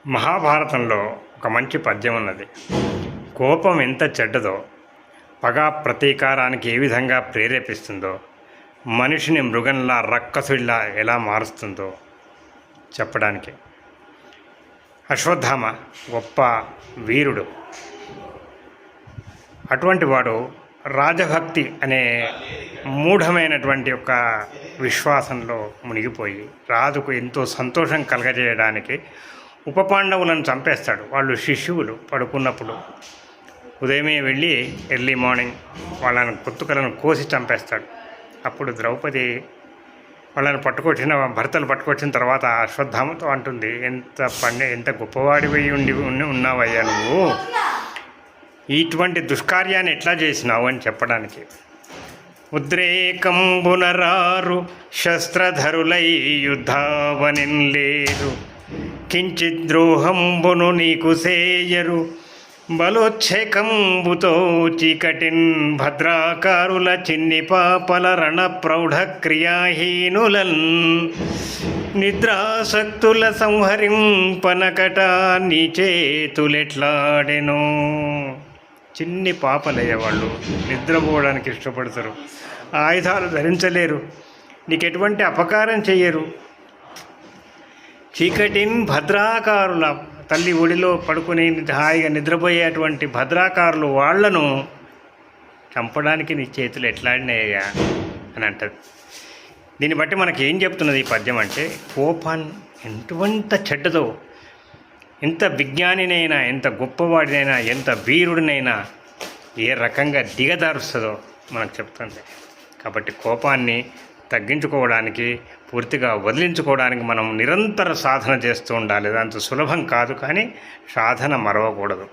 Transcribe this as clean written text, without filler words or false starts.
మహాభారతంలో ఒక మంచి పద్యం ఉన్నది. కోపం ఎంత చెడ్డదో, పగ ప్రతీకారానికి ఏ విధంగా ప్రేరేపిస్తుందో, మనిషిని మృగంలా రక్కసుడిలా ఎలా మారుస్తుందో చెప్పడానికి. అశ్వత్థామ గొప్ప వీరుడు. అటువంటి వాడు రాజభక్తి అనే మూఢమైనటువంటి ఒక విశ్వాసంలో మునిగిపోయి రాజుకు ఎంతో సంతోషం కలగజేయడానికి ఉపపాండవులను చంపేస్తాడు. వాళ్ళు శిష్యువులు పడుకున్నప్పుడు ఉదయమే వెళ్ళి ఎర్లీ మార్నింగ్ వాళ్ళని కుత్తుకలను కోసి చంపేస్తాడు. అప్పుడు ద్రౌపది వాళ్ళని భర్తలు పట్టుకొచ్చిన తర్వాత అశ్వత్థామతో అంటుంది, ఎంత గొప్పవాడివి ఉన్నావయ్యా నువ్వు, ఇటువంటి దుష్కార్యాన్ని ఎట్లా చేసినావు అని చెప్పడానికి. ఉద్రేకంబునరారు శస్త్రధరులై యుద్ధావనిన్లేరు, కించిద్రోహంబును నీకు సేయరు, బలోచ్ఛేకంబుతో చీకటిన్ భద్రాకారుల చిన్ని పాపల రణ ప్రౌఢ క్రియాహీనులన్, నిద్రాసక్తుల సంహరింపనకట నీ చేతులెట్లాడెనో. చిన్ని పాపలయ్యేవాళ్ళు నిద్రపోవడానికి ఇష్టపడతారు, ఆయుధాలు ధరించలేరు, నీకెటువంటి అపకారం చెయ్యరు. చీకటిన్ భద్రాకారుల, తల్లి ఒడిలో పడుకుని హాయిగా నిద్రపోయేటువంటి భద్రాకారులు వాళ్లను చంపడానికి నీ చేతులు ఎట్లాడినాయ్యా అని అంటది. దీన్ని బట్టి మనకి ఏం చెప్తున్నది ఈ పద్యం అంటే, కోపాన్ని ఎంతవంత చెడ్డదో, ఎంత విజ్ఞానినైనా, ఎంత గొప్పవాడినైనా, ఎంత వీరుడినైనా ఏ రకంగా దిగదారుస్తుందో మనకు చెప్తుంది. కాబట్టి కోపాన్ని తగ్గించుకోవడానికి, పూర్తిగా వదిలించుకోవడానికి మనం నిరంతర సాధన చేస్తూ ఉండాలి. అంత సులభం కాదు, కానీ సాధన మరవకూడదు.